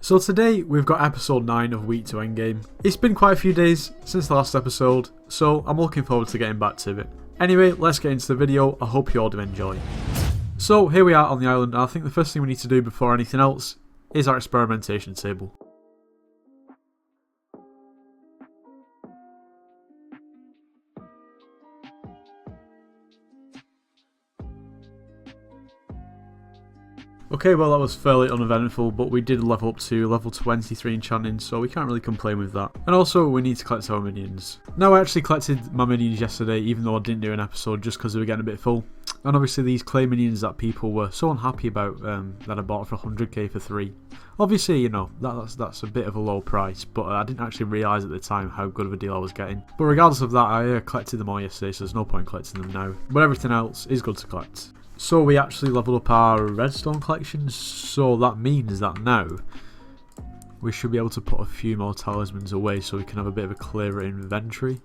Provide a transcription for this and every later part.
So today we've got episode 9 of Week 2 Endgame. It's been quite a few days since the last episode, so I'm looking forward to getting back to it. Anyway, let's get into the video. I hope you all do enjoy. So here we are on the island, and I think the first thing we need to do before anything else is our experimentation table. Okay, well that was fairly uneventful, but we did level up to level 23 enchanting, so we can't really complain with that. And also, we need to collect our minions. Now, I actually collected my minions yesterday, even though I didn't do an episode, just because they were getting a bit full. And obviously these clay minions that people were so unhappy about, that I bought for 100k for 3. Obviously, you know, that's a bit of a low price, but I didn't actually realise at the time how good of a deal I was getting. But regardless of that, I collected them all yesterday, so there's no point collecting them now. But everything else is good to collect. So we actually leveled up our redstone collection, so that means that now we should be able to put a few more talismans away so we can have a bit of a clearer inventory.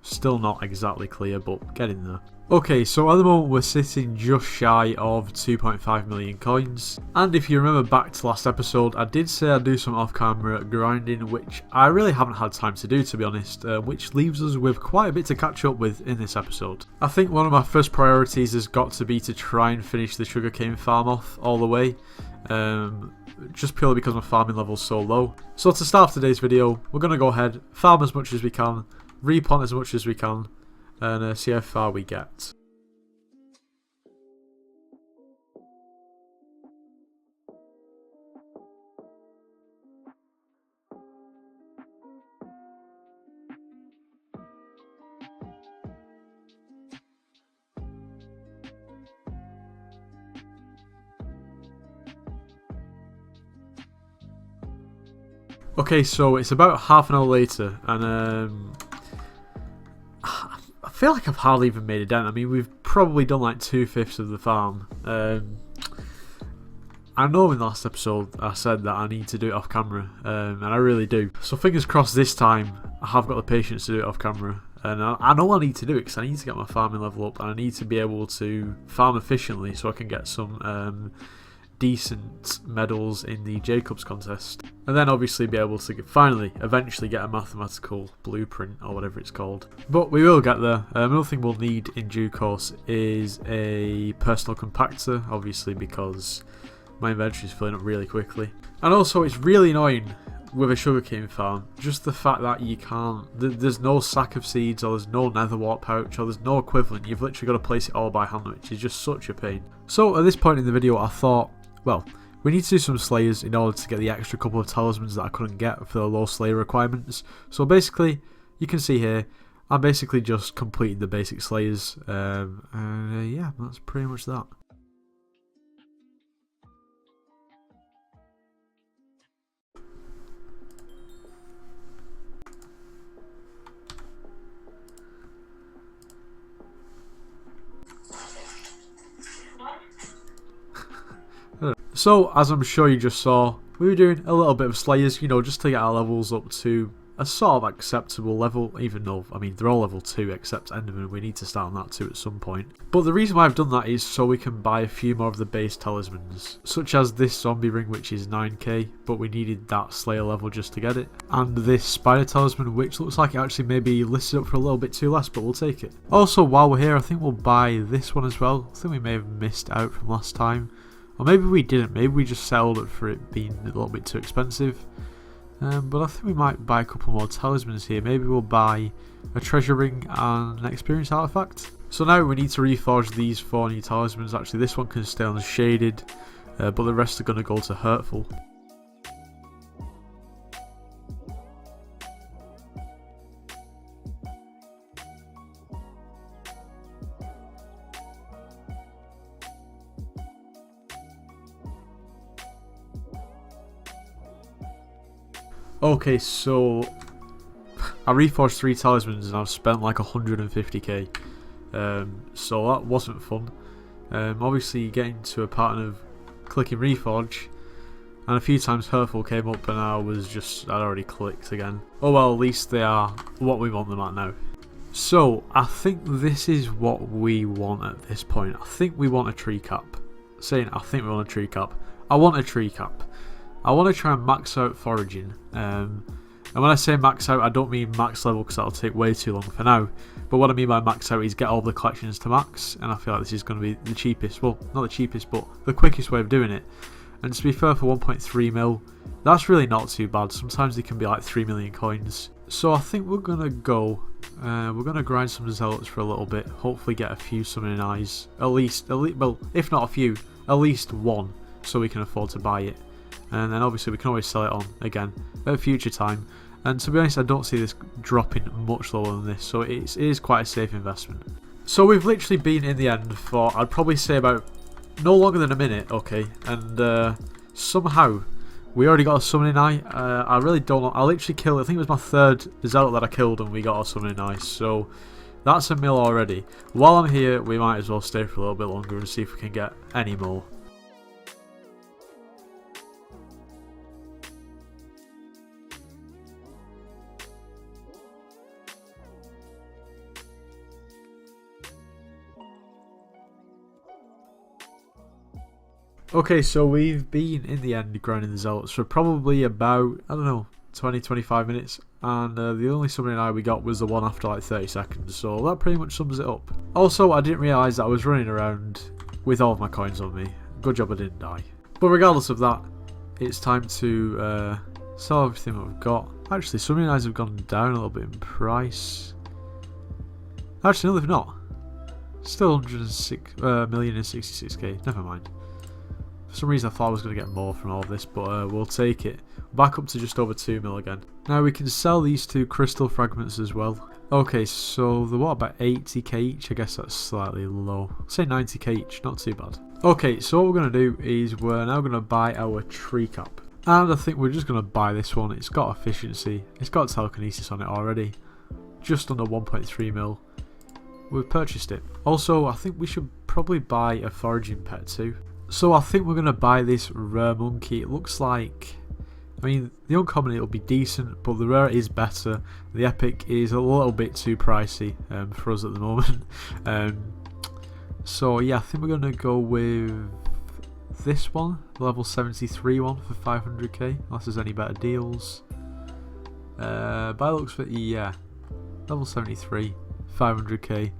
Still not exactly clear, but getting there. Okay, so at the moment we're sitting just shy of 2.5 million coins. And if you remember back to last episode, I did say I'd do some off-camera grinding, which I really haven't had time to do, to be honest, which leaves us with quite a bit to catch up with in this episode. I think one of my first priorities has got to be to try and finish the sugarcane farm off all the way. Just purely because my farming level's so low. So to start today's video, we're going to go ahead, farm as much as we can, replant as much as we can, and see how far we get. Okay, so it's about half an hour later, and I feel like I've hardly even made a dent. I mean, we've probably done like 2/5 of the farm. I know in the last episode I said that I need to do it off camera, and I really do. So fingers crossed this time I have got the patience to do it off camera. And I know I need to do it because I need to get my farming level up, and I need to be able to farm efficiently so I can get some decent medals in the Jacobs contest, and then obviously be able to eventually get a mathematical blueprint or whatever it's called. But we will get there. Another thing we'll need in due course is a personal compactor, obviously because my inventory is filling up really quickly. And also it's really annoying with a sugarcane farm, just the fact that you can't, there's no sack of seeds, or there's no nether wart pouch, or there's no equivalent. You've literally got to place it all by hand, which is just such a pain. So at this point in the video I thought, well, we need to do some slayers in order to get the extra couple of talismans that I couldn't get for the low slayer requirements. So basically, you can see here, I basically just completed the basic slayers, and yeah, that's pretty much that. So, as I'm sure you just saw, we were doing a little bit of slayers, you know, just to get our levels up to a sort of acceptable level, even though, I mean, they're all level 2 except Enderman. We need to start on that too at some point. But the reason why I've done that is so we can buy a few more of the base talismans, such as this zombie ring, which is 9k, but we needed that slayer level just to get it, and this spider talisman, which looks like it actually may be listed up for a little bit too less, but we'll take it. Also, while we're here, I think we'll buy this one as well. I think we may have missed out from last time. Or maybe we didn't, maybe we just settled it for it being a little bit too expensive. But I think we might buy a couple more talismans here. Maybe we'll buy a treasure ring and an experience artifact. So now we need to reforge these 4 new talismans. Actually, this one can stay on the shaded, but the rest are going to go to hurtful. Okay, so I reforged 3 talismans and I've spent like 150k, so that wasn't fun. Obviously getting to a pattern of clicking reforge, and a few times hurtful came up and I'd already clicked again. Oh well, at least they are what we want them at now. So I think this is what we want at this point. I think we want a tree cap. I think we want a tree cap. I want a tree cap. I want to try and max out foraging. And when I say max out, I don't mean max level because that'll take way too long for now. But what I mean by max out is get all the collections to max, and I feel like this is going to be the cheapest. Well, not the cheapest, but the quickest way of doing it. And to be fair, for 1.3 mil, that's really not too bad. Sometimes they can be like 3 million coins. So I think we're going to go, we're going to grind some Zealots for a little bit. Hopefully get a few summoning eyes. At least, well, if not a few, at least one, so we can afford to buy it. And then obviously we can always sell it on again at a future time. And to be honest, I don't see this dropping much lower than this, so it is quite a safe investment. So we've literally been in the end for, I'd probably say, about no longer than a minute, okay, and somehow we already got a summoning eye. I really don't know, I literally killed, I think it was my third Zealot that I killed and we got a summoning eye, so that's a mil already. While I'm here, we might as well stay for a little bit longer and see if we can get any more. Okay, so we've been in the end grinding the Zealots for probably about, I don't know, 20-25 minutes, and the only summoning eye we got was the one after like 30 seconds, so that pretty much sums it up. Also, I didn't realise that I was running around with all of my coins on me. Good job I didn't die. But regardless of that, it's time to sell everything that we've got. Actually, summoning eyes have gone down a little bit in price. Actually, no, they've not. Still 106,066k, never mind. For some reason I thought I was going to get more from all of this, but we'll take it. Back up to just over 2 mil again. Now we can sell these two crystal fragments as well. Okay, so they're what, about 80k each? I guess that's slightly low. I'll say 90k each, not too bad. Okay, so what we're going to do is we're now going to buy our tree cap. And I think we're just going to buy this one. It's got efficiency. It's got telekinesis on it already. Just under 1.3 mil. We've purchased it. Also, I think we should probably buy a foraging pet too. So I think we're going to buy this rare monkey. It looks like, I mean, the uncommon it'll be decent, but the rare is better. The epic is a little bit too pricey for us at the moment. So yeah, I think we're going to go with this one, level 73 one for 500k, unless there's any better deals. By the looks of it, yeah, level 73, 500k.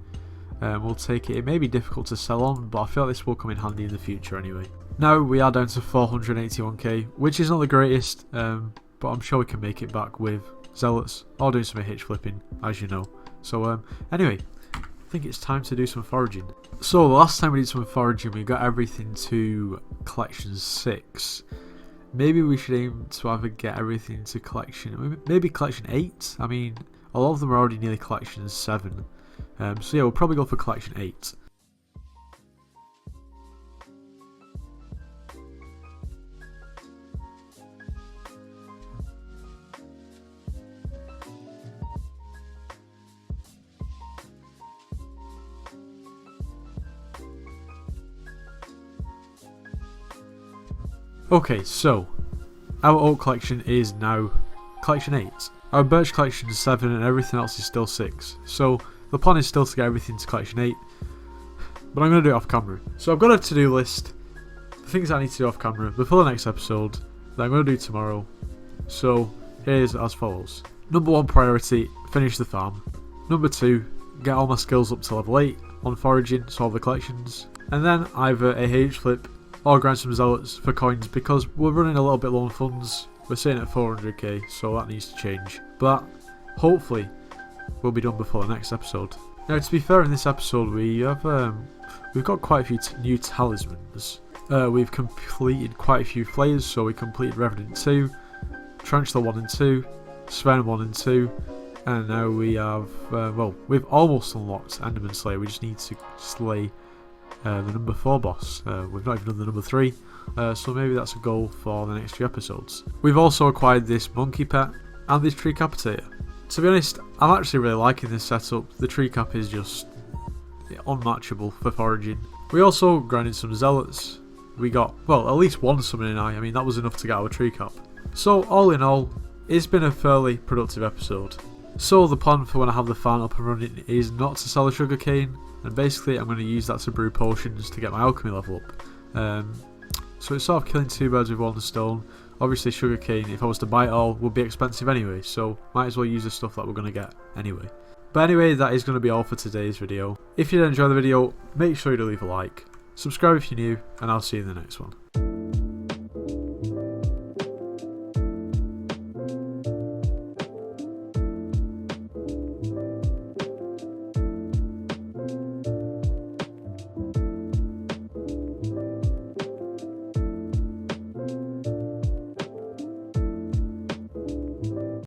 We'll take it. It may be difficult to sell on, but I feel like this will come in handy in the future anyway. Now we are down to 481k, which is not the greatest, but I'm sure we can make it back with Zealots or doing some hitch flipping, as you know. So anyway, I think it's time to do some foraging. So the last time we did some foraging, we got everything to collection 6. Maybe we should aim to either get everything to collection, maybe collection 8. I mean, a lot of them are already nearly collection 7. So yeah, we'll probably go for collection 8. Okay, so our oak collection is now collection 8. Our birch collection is 7 and everything else is still 6. So the plan is still to get everything to collection 8, but I'm going to do it off camera. So I've got a to-do list, the things I need to do off camera before the next episode that I'm going to do tomorrow. So here's as follows. Number 1 priority, finish the farm. Number 2, get all my skills up to level 8 on foraging, solve the collections. And then either a H flip or grind some Zealots for coins, because we're running a little bit low on funds. We're sitting at 400k, so that needs to change. But hopefully we'll be done before the next episode. Now, to be fair, in this episode we've got quite a few new talismans. We've completed quite a few flayers, so we completed Revenant 2, Tarantula 1 and 2, Sven 1 and 2, and now we have, well, we've almost unlocked Enderman Slayer. We just need to slay the number 4 boss. We've not even done the number 3, so maybe that's a goal for the next few episodes. We've also acquired this monkey pet and this tree capitator. To be honest, I'm actually really liking this setup. The tree cap is just unmatchable for foraging. We also grinded some Zealots. We got, well, at least one summoning eye. I mean, that was enough to get our tree cap. So all in all, it's been a fairly productive episode. So the plan for when I have the farm up and running is not to sell the sugarcane, and basically I'm going to use that to brew potions to get my alchemy level up. So it's sort of killing 2 birds with 1 stone. Obviously sugarcane, if I was to buy it all, would be expensive anyway, so might as well use the stuff that we're going to get anyway. But anyway, that is going to be all for today's video. If you did enjoy the video, make sure to leave a like, subscribe if you're new, and I'll see you in the next one.